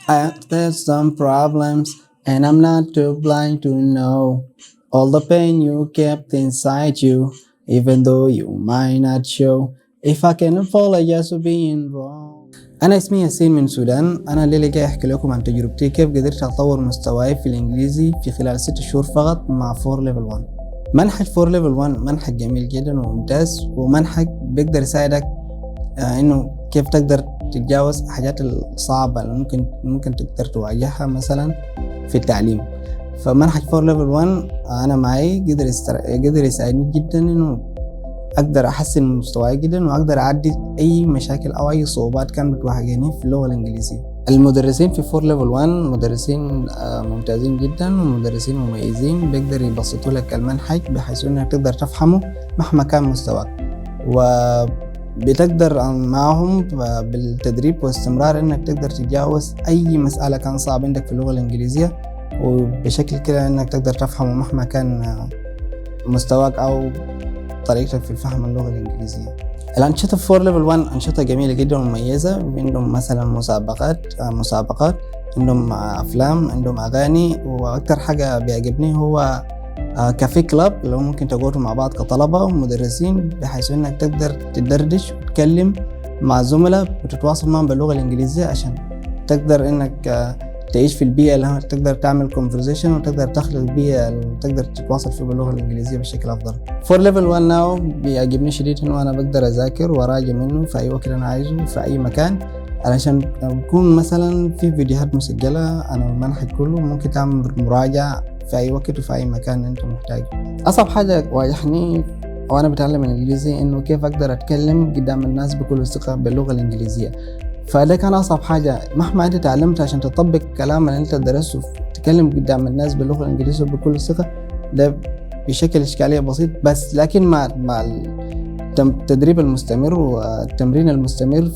There's some problems, and I'm not too blind to know all the pain you kept inside you, even though you might not show. If I can apologize for being wrong. أنا اسمي ياسين من السودان. أنا الليلة جاي أحكي لكم عن تجربتي كيف قدرت أطور مستواي في الإنجليزي في خلال 6 شهور فقط مع 4 level 1. منحج 4 level 1 منحج جميل جدا وممتاز، ومنحج بيقدر يساعدك إنه كيف تقدر تتجاوز الحاجات الصعبة اللي ممكن تقدر تواجهها مثلا في التعليم. فمنحج 4 level 1 أنا معي قدر يساعدني جدا إنه أقدر أحسن مستواي جدا وأقدر أعدي أي مشاكل أو أي صعوبات كانت بتواجهني في اللغة الإنجليزية. المدرسين في 4 level 1 مدرسين ممتازين جدا ومدرسين مميزين، بيقدر يبسطوا لك المنهج بحيث إنك تقدر تفهمه مهما كان مستواك، وبتقدر معهم بالتدريب واستمرار إنك تقدر تتجاوز أي مسألة كان صعب عندك في اللغة الإنجليزية، وبشكل كده إنك تقدر تفهمه مهما كان مستواك أو طريقتك في الفهم اللغة الإنجليزية. الأنشطة في 4 level 1 أنشطة جميلة جدا ومميزة. عندهم مثلا مسابقات، عندهم أفلام، عندهم أغاني، وأكتر حاجة بيعجبني هو كافيه كلاب اللي ممكن تقعدوا مع بعض كطلبة ومدرسين، بحيث إنك تقدر تدردش وتتكلم مع زملاء وتتواصل معهم باللغة الإنجليزية عشان تقدر إنك تعيش في البيئة اللي تقدر تعمل conversation وتقدر تخلق بيئة تقدر تتواصل فيها باللغة الإنجليزية بشكل أفضل. 4 level 1 now بيعجبني شديد إنه أنا بقدر أذاكر وأراجع منه في أي وقت أنا عايزه في أي مكان، علشان بكون مثلا في فيديوهات مسجلة أنا المنهج كله ممكن تعمل مراجعة في أي وقت وفي أي مكان أنت محتاجه. أصعب حاجة واجهني وأنا بتعلم الإنجليزي إنه كيف أقدر أتكلم قدام الناس بكل ثقة باللغة الإنجليزية، فده كان أصعب حاجة. مهما أنت تعلمت عشان تطبق الكلام اللي أنت درسته تتكلم قدام الناس باللغة الإنجليزية بكل ثقة، ده بشكل إشكالية بسيط، بس لكن مع التدريب المستمر والتمرين المستمر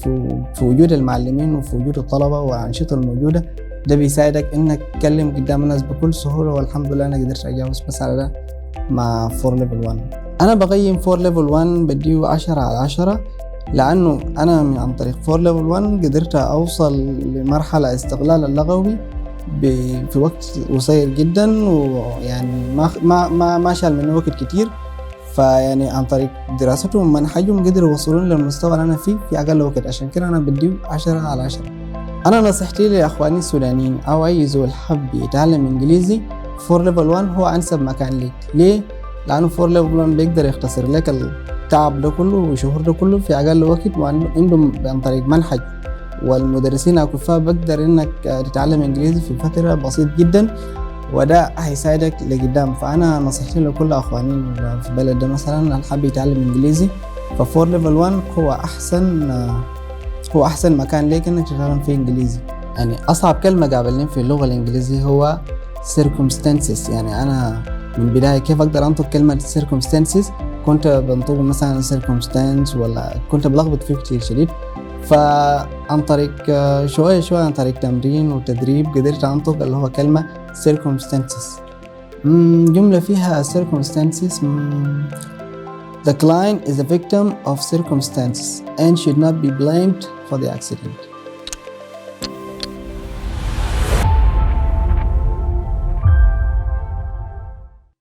في وجود المعلمين وفي وجود الطلبة والأنشطة الموجودة، ده بيساعدك إنك تتكلم قدام الناس بكل سهولة. والحمد لله أنا قدرت أتجاوز المسألة ده مع 4 level 1. أنا بقيم 4 level 1 بديه 10/10، لأنه أنا عن طريق 4 level 1 قدرت أوصل لمرحلة استغلال اللغوي في وقت قصير جدا، ويعني ما شال مني وقت كتير. فيعني عن طريق دراستهم ومنهجهم قدروا يوصلون للمستوى اللي أنا فيه في أقل وقت، عشان كده أنا بديه 10/10. أنا نصيحتي لأخواني السودانيين أو أي زول حب يتعلم إنجليزي 4 level 1 هو أنسب مكان ليك. ليه؟ لأنه 4 level 1 بيقدر يختصر لك التعب ده كله والشهور ده كله في أقل وقت، وعندهم عن طريق منهج والمدرسين الكفاء بقدر إنك تتعلم إنجليزي في فترة بسيط جدا، وده هيساعدك لقدام. فأنا نصيحتي لكل أخوانين في البلد ده مثلا اللي حابب يتعلم إنجليزي، ف 4 level 1 هو أحسن مكان ليك إنك تتعلم فيه إنجليزي. يعني أصعب كلمة قابلني في اللغة الإنجليزية هو circumstances. يعني أنا من بداية كيف أقدر أنطق كلمة circumstances كنت بنطق مثلا circumstance ولا كنت بلخبط فيه كتير شديد. فعن طريق شوية عن طريق تمرين وتدريب قدرت أنطق اللي هو كلمة circumstances. جملة فيها circumstances. The client is a victim of circumstances and should not be blamed for the accident.